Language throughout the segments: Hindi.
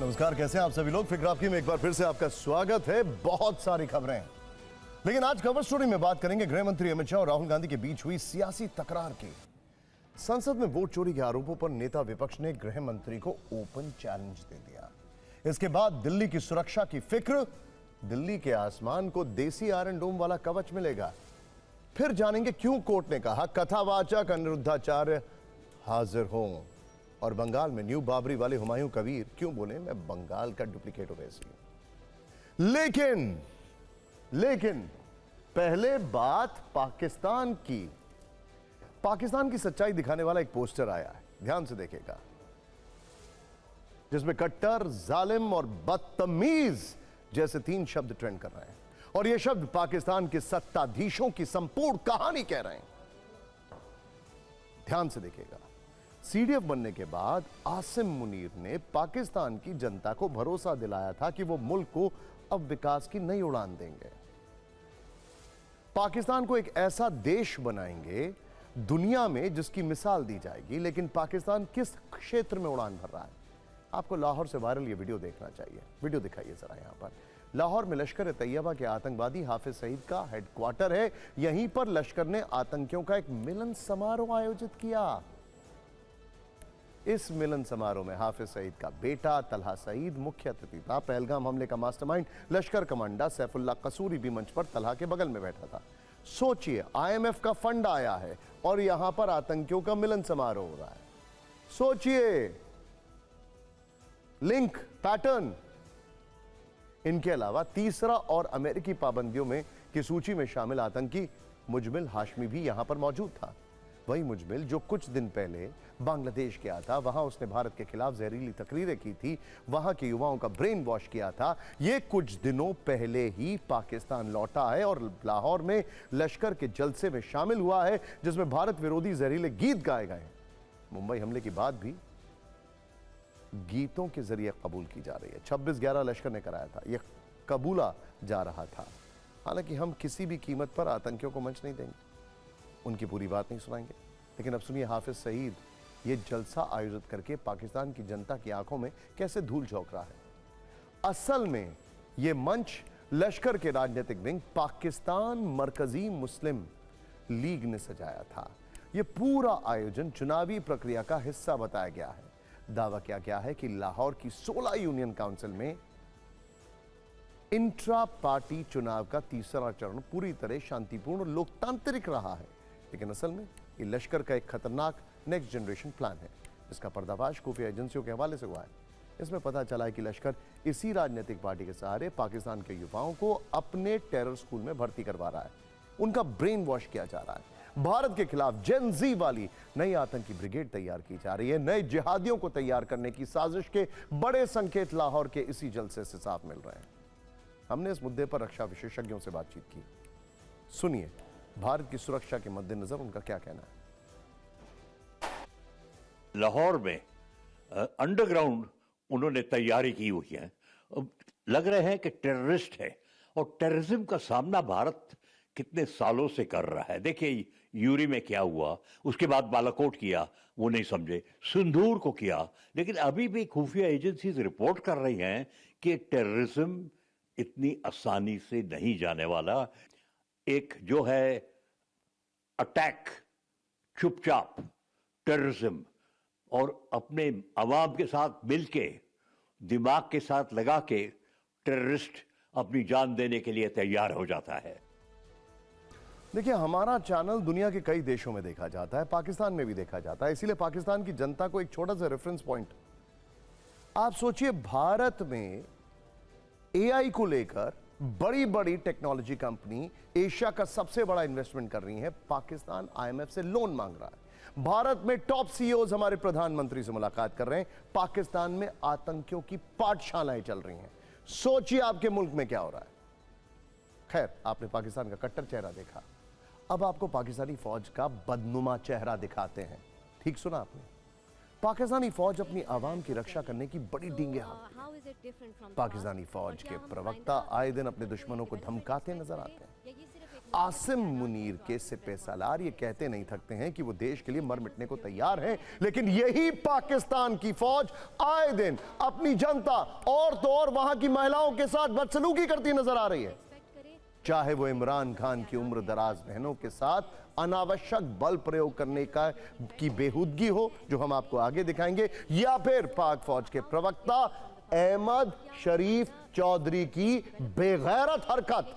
नमस्कार, कैसे हैं आप सभी लोग। फिक्र आपकी में एक बार फिर से आपका स्वागत है। बहुत सारी खबरें हैं, लेकिन आज कवर स्टोरी में बात करेंगे गृह मंत्री अमित शाह और राहुल गांधी के बीच हुई सियासी तकरार की। संसद में वोट चोरी के आरोपों पर नेता विपक्ष ने गृह मंत्री को ओपन चैलेंज दे दिया। इसके बाद दिल्ली की सुरक्षा की फिक्र, दिल्ली के आसमान को देसी आयरन डोम वाला कवच मिलेगा। फिर जानेंगे क्यों कोर्ट ने कहा कथावाचक अनिरुद्धाचार्य हाजिर हों, और बंगाल में न्यू बाबरी वाले हुमायूं कबीर क्यों बोले मैं बंगाल का डुप्लीकेट ओवैसी हूं। लेकिन पहले बात पाकिस्तान की सच्चाई दिखाने वाला एक पोस्टर आया है, ध्यान से देखिएगा, जिसमें कट्टर, जालिम और बदतमीज जैसे 3 शब्द ट्रेंड कर रहे हैं, और ये शब्द पाकिस्तान के सत्ताधीशों की संपूर्ण कहानी कह रहे हैं। ध्यान से देखिएगा। सीडीएफ बनने के बाद आसिम मुनीर ने पाकिस्तान की जनता को भरोसा दिलाया था कि वो मुल्क को अब विकास की नई उड़ान देंगे, पाकिस्तान को एक ऐसा देश बनाएंगे दुनिया में जिसकी मिसाल दी जाएगी। लेकिन पाकिस्तान किस क्षेत्र में उड़ान भर रहा है? आपको लाहौर से वायरल ये वीडियो देखना चाहिए। वीडियो दिखाइए जरा। यहां पर लाहौर में लश्कर ए तैयबा के आतंकवादी हाफिज सईद का हेडक्वार्टर है। यहीं पर लश्कर ने आतंकियों का एक मिलन समारोह आयोजित किया। इस मिलन समारोह में हाफिज सईद का बेटा तलहा सईद मुख्य अतिथि था। पहलगाम हमले का मास्टरमाइंड लश्कर कमांडर सैफुल्लाह कसूरी भी मंच पर तलहा के बगल में बैठा था। सोचिए, आईएमएफ का फंड आया है और यहां पर आतंकियों का मिलन समारोह हो रहा है। सोचिए लिंक, पैटर्न। इनके अलावा तीसरा और अमेरिकी पाबंदियों में की सूची में शामिल आतंकी मुजमिल हाशमी भी यहां पर मौजूद था। वही मुजमिल जो कुछ दिन पहले बांग्लादेश गया था, वहां उसने भारत के खिलाफ जहरीली तकरीरें की थी, वहां के युवाओं का ब्रेन वॉश किया था। ये कुछ दिनों पहले ही पाकिस्तान लौटा है और लाहौर में लश्कर के जलसे में शामिल हुआ है, जिसमें भारत विरोधी जहरीले गीत गाए गए। मुंबई हमले की बात भी गीतों के जरिए कबूल की जा रही है। 26/11 लश्कर ने कराया था, यह कबूला जा रहा था। हालांकि हम किसी भी कीमत पर आतंकियों को मंच नहीं देंगे, उनकी पूरी बात नहीं सुनाएंगे। लेकिन अब सुनिए हाफिज सईद ये जलसा आयोजित करके पाकिस्तान की जनता की आंखों में कैसे धूल झोंक रहा है। असल में यह मंच लश्कर के राजनीतिक विंग पाकिस्तान मरकजी मुस्लिम लीग ने सजाया था। यह पूरा आयोजन चुनावी प्रक्रिया का हिस्सा बताया गया है। दावा किया गया है कि लाहौर की 16 यूनियन काउंसिल में इंट्रा पार्टी चुनाव का तीसरा चरण पूरी तरह शांतिपूर्ण लोकतांत्रिक रहा है। लेकिन असल में ये लश्कर का एक खतरनाक नेक्स्ट जनरेशन प्लान है, जिसका पर्दाफाश खुफिया एजेंसियों के हवाले से हुआ है। इसमें पता चला है कि लश्कर इसी राजनीतिक पार्टी के सहारे पाकिस्तान के युवाओं को अपने टेरर स्कूल में भर्ती करवा रहा है, उनका ब्रेन वॉश किया जा रहा है। भारत के खिलाफ जेन जी वाली नई आतंकी ब्रिगेड तैयार की जा रही है। नए जिहादियों को तैयार करने की साजिश के बड़े संकेत लाहौर के इसी जलसे से साफ मिल रहे हैं। हमने इस मुद्दे पर रक्षा विशेषज्ञों से बातचीत की। सुनिए भारत की सुरक्षा के मद्देनजर उनका क्या कहना है। लाहौर में अंडरग्राउंड उन्होंने तैयारी की हुई है। लग रहे हैं कि टेररिस्ट है, और टेररिज्म का सामना भारत कितने सालों से कर रहा है। देखिए यूरी में क्या हुआ, उसके बाद बालाकोट किया, वो नहीं समझे, सिंदूर को किया। लेकिन अभी भी खुफिया एजेंसीज रिपोर्ट कर रही हैं कि टेररिज्म इतनी आसानी से नहीं जाने वाला। एक जो है अटैक चुपचाप टेररिज्म, और अपने अवाम के साथ मिलके दिमाग के साथ लगा के टेररिस्ट अपनी जान देने के लिए तैयार हो जाता है। देखिए हमारा चैनल दुनिया के कई देशों में देखा जाता है, पाकिस्तान में भी देखा जाता है। इसीलिए पाकिस्तान की जनता को एक छोटा सा रेफरेंस पॉइंट, आप सोचिए भारत में एआई को लेकर बड़ी बड़ी टेक्नोलॉजी कंपनी एशिया का सबसे बड़ा इन्वेस्टमेंट कर रही है। पाकिस्तान आईएमएफ से लोन मांग रहा है। भारत में टॉप सीईओज हमारे प्रधानमंत्री से मुलाकात कर रहे हैं। पाकिस्तान में आतंकियों की पाठशालाएं चल रही हैं। सोचिए आपके मुल्क में क्या हो रहा है। खैर, आपने पाकिस्तान का कट्टर चेहरा देखा, अब आपको पाकिस्तानी फौज का बदनुमा चेहरा दिखाते हैं। ठीक सुना आपने, पाकिस्तानी फौज अपनी आवाम की रक्षा करने की बड़ी डींगे हाँकती है। पाकिस्तानी फौज के प्रवक्ता आए दिन अपने दुश्मनों को धमकाते नजर आते हैं। आसिम मुनीर के सिपह सालार ये कहते नहीं थकते हैं कि वो देश के लिए मर मिटने को तैयार हैं, लेकिन यही पाकिस्तान की फौज आए दिन अपनी जनता और तो और वहां की महिलाओं के साथ बदसलूकी करती नजर आ रही है। चाहे वो इमरान खान की उम्र दराज बहनों के साथ अनावश्यक बल प्रयोग करने की बेहूदगी हो, जो हम आपको आगे दिखाएंगे, या फिर पाक फौज के प्रवक्ता अहमद शरीफ चौधरी की बेगैरत हरकत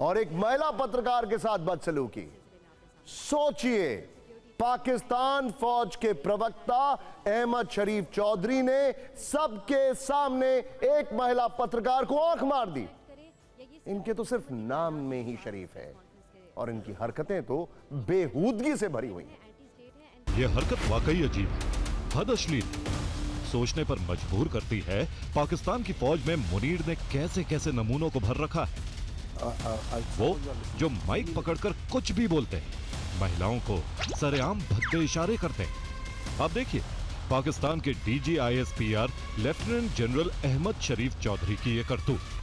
और एक महिला पत्रकार के साथ बदसलूकी। सोचिए, पाकिस्तान फौज के प्रवक्ता अहमद शरीफ चौधरी ने सबके सामने एक महिला पत्रकार को आंख मार दी। इनके तो सिर्फ नाम में ही शरीफ है और इनकी हरकतें तो बेहूदगी से भरी हुई हैं। यह हरकत वाकई अजीब है, हद अश्लील, सोचने पर मजबूर करती है पाकिस्तान की फौज में मुनीर ने कैसे कैसे नमूनों को भर रखा है। वो जो माइक पकड़कर कुछ भी बोलते हैं, महिलाओं को सरेआम भद्दे इशारे करते हैं। आप देखिए, पाकिस्तान के DG ISPR lieutenant general Ahmed Sharif Chaudhary की ये करतूत।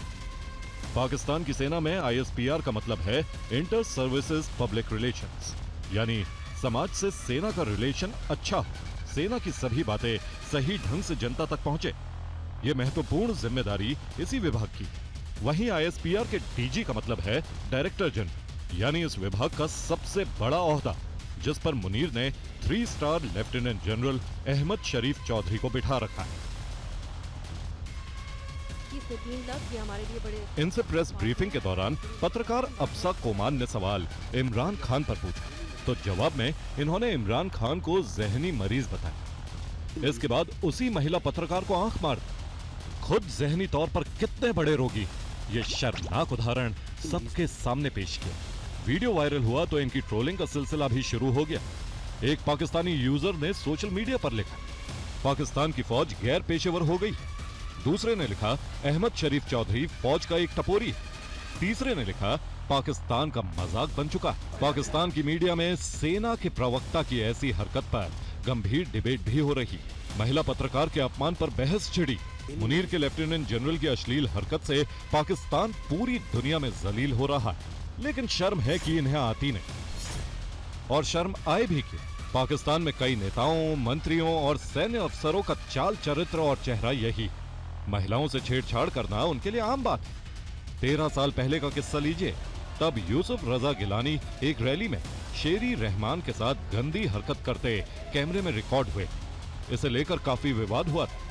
पाकिस्तान की सेना में आईएसपीआर का मतलब है इंटर सर्विसेज पब्लिक रिलेशंस, यानी समाज से सेना का रिलेशन अच्छा हो, सेना की सभी बातें सही ढंग से जनता तक पहुंचे। ये महत्वपूर्ण जिम्मेदारी इसी विभाग की। वहीं आईएसपीआर के डीजी का मतलब है डायरेक्टर जनरल, यानी इस विभाग का सबसे बड़ा ओहदा, जिस पर मुनीर ने 3 star lieutenant general Ahmed Sharif Chaudhary को बिठा रखा है। इनसे प्रेस ब्रीफिंग के दौरान पत्रकार अफसा कोमान ने सवाल इमरान खान पर पूछा, तो जवाब में इन्होंने इमरान खान को जहनी मरीज बताया। इसके बाद उसी महिला पत्रकार को आंख मार दी। खुद जहनी तौर पर कितने बड़े रोगी, ये शर्मनाक उदाहरण सबके सामने पेश किया। वीडियो वायरल हुआ तो इनकी ट्रोलिंग का सिलसिला भी शुरू हो गया। एक पाकिस्तानी यूजर ने सोशल मीडिया पर लिखा, पाकिस्तान की फौज गैर पेशेवर हो गई। दूसरे ने लिखा, अहमद शरीफ चौधरी फौज का एक टपोरी। तीसरे ने लिखा, पाकिस्तान का मजाक बन चुका है। पाकिस्तान की मीडिया में सेना के प्रवक्ता की ऐसी हरकत पर गंभीर डिबेट भी हो रही। महिला पत्रकार के अपमान पर बहस छिड़ी। मुनीर के लेफ्टिनेंट जनरल की अश्लील हरकत से पाकिस्तान पूरी दुनिया में जलील हो रहा है, लेकिन शर्म है कि इन्हें आती नहीं। और शर्म आए भी कि पाकिस्तान में कई नेताओं, मंत्रियों और सैन्य अफसरों का चाल चरित्र और चेहरा यही, महिलाओं से छेड़छाड़ करना उनके लिए आम बात है। 13 साल पहले का किस्सा लीजिए, तब यूसुफ रजा गिलानी एक रैली में शेरी रहमान के साथ गंदी हरकत करते कैमरे में रिकॉर्ड हुए। इसे लेकर काफी विवाद हुआ था।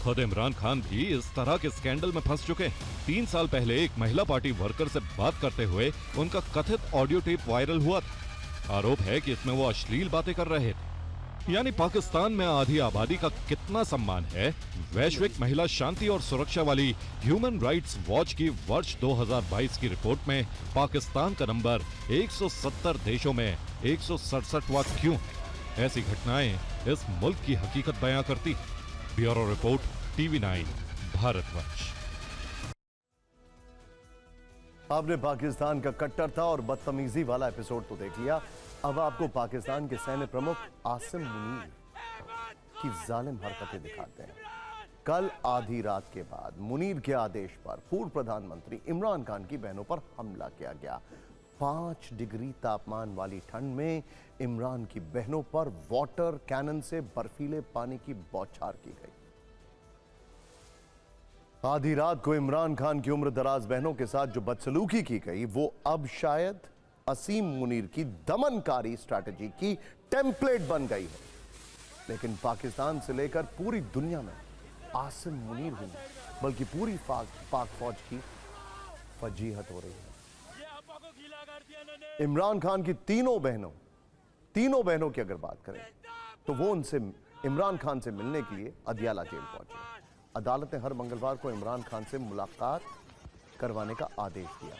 खुद इमरान खान भी इस तरह के स्कैंडल में फंस चुके हैं। 3 साल पहले एक महिला पार्टी वर्कर से बात करते हुए उनका कथित ऑडियो टेप वायरल हुआ था। आरोप है कि इसमें वो अश्लील बातें कर रहे थे। यानी पाकिस्तान में आधी आबादी का कितना सम्मान है। वैश्विक महिला शांति और सुरक्षा वाली ह्यूमन राइट्स वॉच की वर्ष 2022 की रिपोर्ट में पाकिस्तान का नंबर 170 देशों में 167वां क्यों है? ऐसी घटनाएं इस मुल्क की हकीकत बयां करती। Bureau report, TV9 Bharatvarsh. आपने पाकिस्तान का कट्टरता और बदतमीजी वाला एपिसोड तो देख लिया। अब आपको पाकिस्तान के सैन्य प्रमुख आसिम मुनीर की जालिम हरकतें दिखाते हैं। कल आधी रात के बाद मुनीर के आदेश पर पूर्व प्रधानमंत्री इमरान खान की बहनों पर हमला किया गया। 5 डिग्री तापमान वाली ठंड में इमरान की बहनों पर वाटर कैनन से बर्फीले पानी की बौछार की गई। आधी रात को इमरान खान की उम्र दराज बहनों के साथ जो बदसलूकी की गई, वो अब शायद असीम मुनीर की दमनकारी स्ट्रैटेजी की टेम्पलेट बन गई है। लेकिन पाकिस्तान से लेकर पूरी दुनिया में आसिम मुनीर ही बल्कि पूरी पाक फौज की फजीहत हो रही है। इमरान खान की तीनों बहनों की अगर बात करें तो वो उनसे इमरान खान से मिलने के लिए अदियाला जेल पहुंचे। अदालत ने हर मंगलवार को इमरान खान से मुलाकात करवाने का आदेश दिया,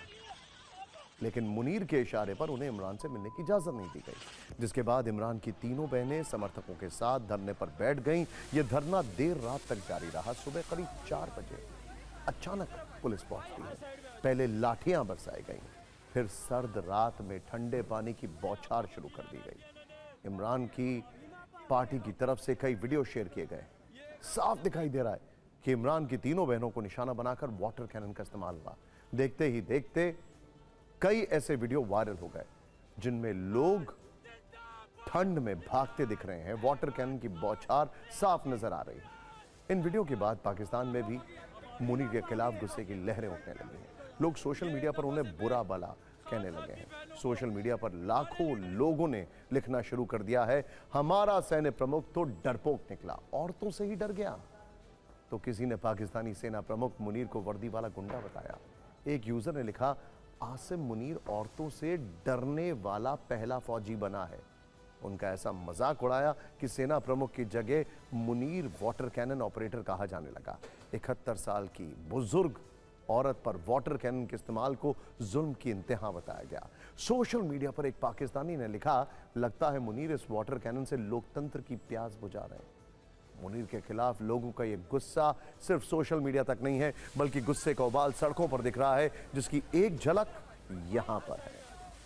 लेकिन मुनीर के इशारे पर उन्हें इमरान से मिलने की इजाजत नहीं दी गई, जिसके बाद इमरान की तीनों बहनें समर्थकों के साथ धरने पर बैठ गईं। यह धरना देर रात तक जारी रहा। सुबह करीब 4 बजे अचानक पुलिस पहुंचती है। पहले लाठियां बरसाई गईं, फिर सर्द रात में ठंडे पानी की बौछार शुरू कर दी गई। इमरान की पार्टी की तरफ से कई वीडियो शेयर किए गए। साफ दिखाई दे रहा है कि इमरान की तीनों बहनों को निशाना बनाकर वाटर कैनन का इस्तेमाल हुआ। देखते ही देखते कई ऐसे वीडियो वायरल हो गए जिनमें लोग ठंड में भागते दिख रहे हैं। वाटर कैनन की बौछार साफ नजर आ रही है। इन वीडियो के बाद पाकिस्तान में भी मुनीर के खिलाफ गुस्से की लहरें उठने लगी हैं। लोग सोशल मीडिया पर उन्हें बुरा भला कहने लगे हैं। सोशल मीडिया पर लाखों लोगों ने लिखना शुरू कर दिया है, हमारा सैन्य प्रमुख तो डरपोक निकला, औरतों से ही डर गया। तो किसी ने पाकिस्तानी सेना प्रमुख मुनीर को वर्दी वाला गुंडा बताया। एक यूजर ने लिखा, आसिम मुनीर औरतों से डरने वाला पहला फौजी बना है। उनका ऐसा मजाक उड़ाया कि सेना प्रमुख की जगह मुनीर वाटर कैनन ऑपरेटर कहा जाने लगा। 71 साल की बुजुर्ग औरत पर वाटर कैनन के इस्तेमाल को जुल्म की इंतहा बताया गया। सोशल मीडिया पर एक पाकिस्तानी ने लिखा, लगता है मुनीर इस वाटर कैनन से लोकतंत्र की प्यास बुझा रहे हैं। मुनीर के खिलाफ लोगों का यह गुस्सा सिर्फ सोशल मीडिया तक नहीं है, बल्कि गुस्से का उबाल सड़कों पर दिख रहा है, जिसकी एक झलक यहां पर है।